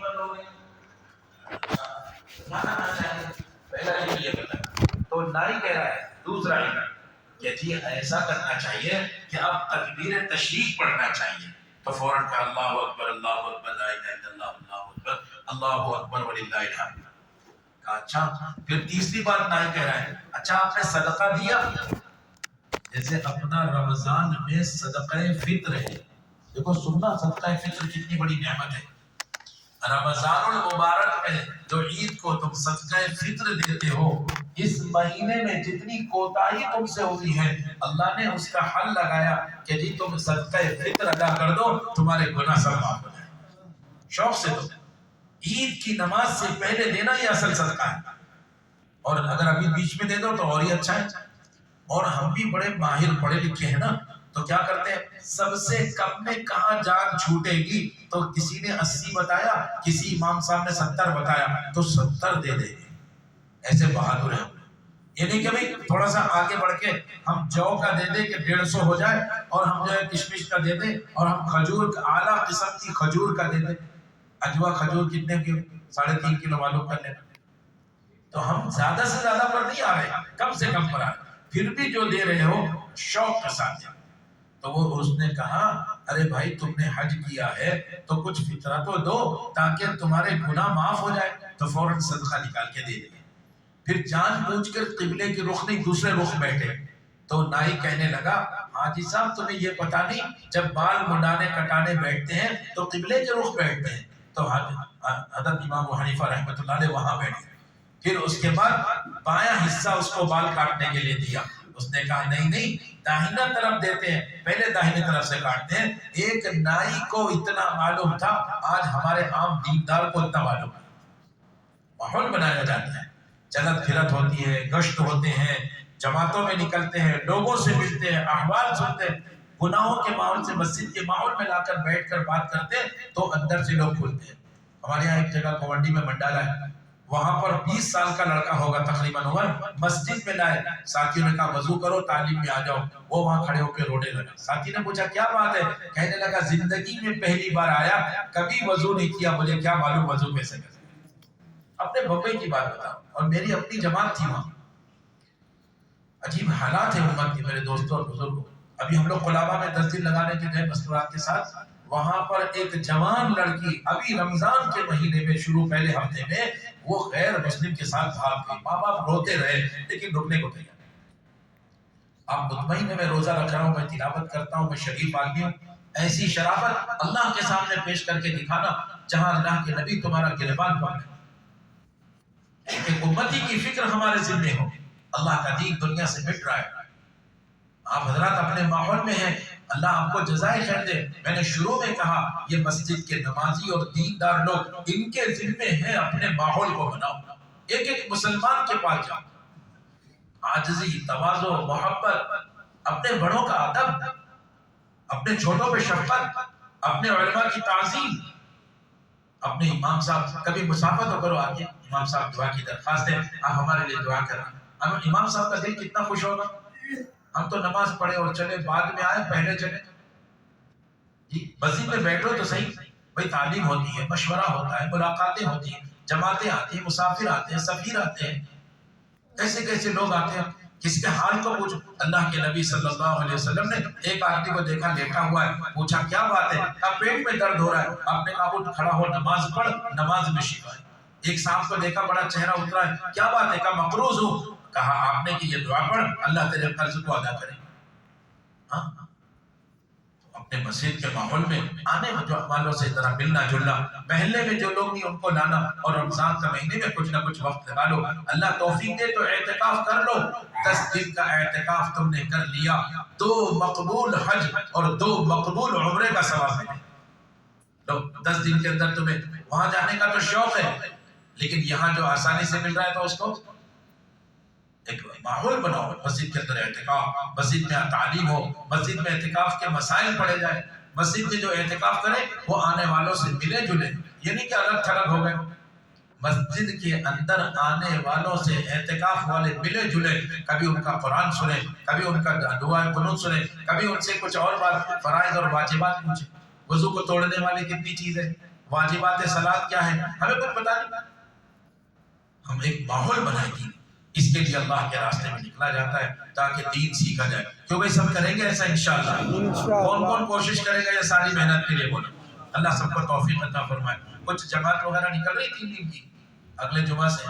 بند ہو گئی پہلا یہ بتا تو نائی کہہ رہا ہے دوسرا کہ جی ایسا کرنا چاہیے کہ اب تکبیر تشریق پڑھنا چاہیے تو فوراً کہا اللہ اکبر اللہ اکبر لا الہ الا اللہ اللہ اکبر اللہ اکبر وللہ الحمد. کہا اچھا پھر تیسری بات نائی کہہ رہا ہے اچھا آپ نے صدقہ دیا جیسے اپنا رمضان میں صدقہ فطر ہے. دیکھو سننا صدقہ فطر کتنی بڑی نعمت ہے. رمضان المبارک میں جو عید کو تم صدقہ فطر دیتے ہو اس مہینے میں جتنی کوتاہی تم سے ہوئی ہے اللہ نے اس کا حل لگایا کہ جی تم صدقہ فطر ادا کر دو تمہارے گناہ سب معاف ہو جائیں. شوق سے دو. عید کی نماز سے پہلے دینا یہ اصل صدقہ ہے اور اگر ابھی بیچ میں دے دو تو اور ہی اچھا ہے. اور ہم بھی بڑے ماہر پڑھے لکھے ہیں نا تو کیا کرتے ہیں سب سے کم میں کہاں جان چھوٹے گی تو کسی نے 80 بتایا کسی امام صاحب نے 70 بتایا تو 70 دے دیں گے. ایسے بہادر ہیں. یہ نہیں کہ بھئی تھوڑا سا آگے بڑھ کے ہم جو کا دے دیں کہ 150 ہو جائے اور ہم جو ہے کشمش کا دے دیں اور ہم کھجور اعلیٰ قسم کی کھجور کا دے دیں. اجوا کھجور کتنے کی 3.5 کلو معلوم کر لینا. تو ہم زیادہ سے زیادہ پر نہیں آ رہے کم سے کم پر آ رہے پھر بھی جو دے رہے ہو شوق کے ساتھ. تو وہ اس نے کہا ارے بھائی تم نے حج کیا ہے تو کچھ فطرہ تو دو تاکہ تمہارے گناہ معاف ہو جائے. تو فوراً صدقہ نکال کے دے دیا. پھر جان بوجھ کر قبلے کے رخ نہیں دوسرے رخ بیٹھے. تو نائی کہنے لگا حاجی صاحب تمہیں یہ پتا نہیں جب بال منڈانے کٹانے بیٹھتے ہیں تو قبلے کے رخ بیٹھتے ہیں. تو حضرت امام ابو حنیفہ رحمۃ اللہ علیہ وہاں بیٹھے. پھر اس کے بعد بایاں حصہ اس کو بال کاٹنے کے لیے دیا. اس نے کہا نہیں داہنا طرف دیتے ہیں پہلے داہنی طرف سے کاٹتے ہیں. ایک نائی کو اتنا معلوم تھا آج ہمارے عام دیندار کو اتنا معلوم ہے. ماحول بنایا جاتا ہے چلت پھرت ہوتی ہے گشت ہوتے ہیں جماعتوں میں نکلتے ہیں لوگوں سے ملتے ہیں احوال سنتے ہیں. گناہوں کے ماحول سے مسجد کے ماحول میں لا کر بیٹھ کر بات کرتے ہیں تو اندر سے لوگ کھلتے ہیں. ہمارے یہاں ایک جگہ کوونڈی میں منڈالا ہے وہاں پر 20 سال کا لڑکا ہوگا تقریباً عمر مسجد میں لائے. ساتھیوں نے کہا وضو کرو تعلیم میں آ جاؤ. وہ وہاں کھڑے ہو کے رونے لگا. ساتھی نے پوچھا کیا بات ہے. کہنے لگا زندگی میں پہلی بار آیا کبھی وضو نہیں کیا مجھے کیا معلوم وضو کیسے کرتے. اپنے بھائی کی بات بتاؤ اور میری اپنی جماعت تھی وہاں. عجیب حالات ہیں امت کے میرے دوستوں اور بزرگوں. ابھی ہم لوگ قلابہ میں 10 دن لگانے کے گئے مستورات کے ساتھ. وہاں پر ایک جوان لڑکی ابھی رمضان کے مہینے میں شروع پہلے ہفتے میں وہ غیر مسلم کے ساتھ بھاگ گئی. ماں باپ روتے رہے لیکن رکنے کو تیار. آپ مطمئن ہے میں روزہ رکھ رہا ہوں میں تلاوت کرتا ہوں میں شریف آدمی ہوں. ایسی شرافت اللہ کے سامنے پیش کر کے دکھانا جہاں اللہ کے نبی تمہارا گریبان پکڑے. ایک امتی کی فکر ہمارے ذمہ ہو. اللہ کا دین دنیا سے مٹ رہا ہے. آپ حضرات اپنے ماحول میں ہیں اللہ آپ کو جزائے خیر دے. میں نے شروع میں کہا یہ مسجد کے نمازی اور دیندار لوگ ان کے ذمے ہیں اپنے ماحول کو بناؤ. ایک ایک مسلمان کے پاس جاؤ. عاجزی تواضع محبت اپنے بڑوں کا ادب اپنے چھوٹوں پہ شفقت اپنے علماء کی تعظیم. اپنے امام صاحب کبھی مسافت ہو کرو آگے امام صاحب دعا کی درخواست ہے آپ ہمارے لیے دعا کرنا. امام صاحب کا دل کتنا خوش ہوگا. ہم تو نماز پڑھے اور چلے بعد میں آئے پہلے چلے. مسجد میں بیٹھو تو صحیح بھائی تعلیم ہوتی ہے مشورہ ہوتا ہے ملاقاتیں ہوتی ہیں جماعتیں آتی ہیں مسافر آتے ہیں سفیر آتے ہیں کیسے کیسے لوگ آتے ہیں. کسی کے حال کو پوچھو. اللہ کے نبی صلی اللہ علیہ وسلم نے ایک آدمی کو دیکھا لیٹا ہوا ہے پوچھا کیا بات ہے. کہا پیٹ میں درد ہو رہا ہے. آپ نے کہا اٹھ کھڑا ہو نماز پڑھ نماز میں شفا ہے. ایک صاحب کو دیکھا بڑا چہرہ اترا ہے کیا بات ہے. کہا مقروض ہوں. کہا آپ نے کہ یہ دعا پڑھ اللہ تیرے قرض کو ادا کرے. ہاں اپنے مسجد کے ماحول میں آنے والوں سے ذرا ملنا جلنا. محلے میں جو لوگ نہیں ان کو لانا اور رمضان کا مہینے میں کچھ نہ کچھ وقت لگا لو. اللہ توفیق دے تو اعتکاف کر لو. 10 دن کا اعتکاف تم نے کر لیا 2 مقبول حج اور 2 مقبول عمرے کا ثواب ملے. تو 10 دن کے اندر تمہیں وہاں جانے کا تو شوق ہے لیکن یہاں جو آسانی سے مل رہا ہے تو اس کو ایک ماحول بناؤ. مسجد کے اندر اعتکاف مسجد میں تعلیم ہو مسجد میں اعتکاف کے مسائل پڑھے جائے. مسجد میں جو اعتکاف کرے وہ آنے والوں سے ملے جلے. یہ نہیں کہ الگ تھلگ ہو گئے. مسجد کے اندر آنے والوں سے اعتکاف والے ملے جلے. کبھی ان کا قرآن سنیں کبھی ان کا دعا قنوت سنیں کبھی ان سے کچھ اور بات فرائض اور واجبات پوچھیں. وضو کو توڑنے والی کتنی چیزیں واجبات صلاۃ کیا ہے، ہمیں کچھ پتا نہیں. ہم ایک ماحول بنائیں گے، اس کے لیے اللہ کے راستے میں نکلا جاتا ہے تاکہ دین سیکھا جائے. کیوں بھائی سب کریں گے ایسا انشاءاللہ؟ کون کون کوشش کرے گا یہ ساری محنت کے لیے؟ بولو. اللہ سب کو توفیق عطا فرمائے. کچھ جماعت وغیرہ نکل رہی 3 دن کی اگلے جمعہ سے.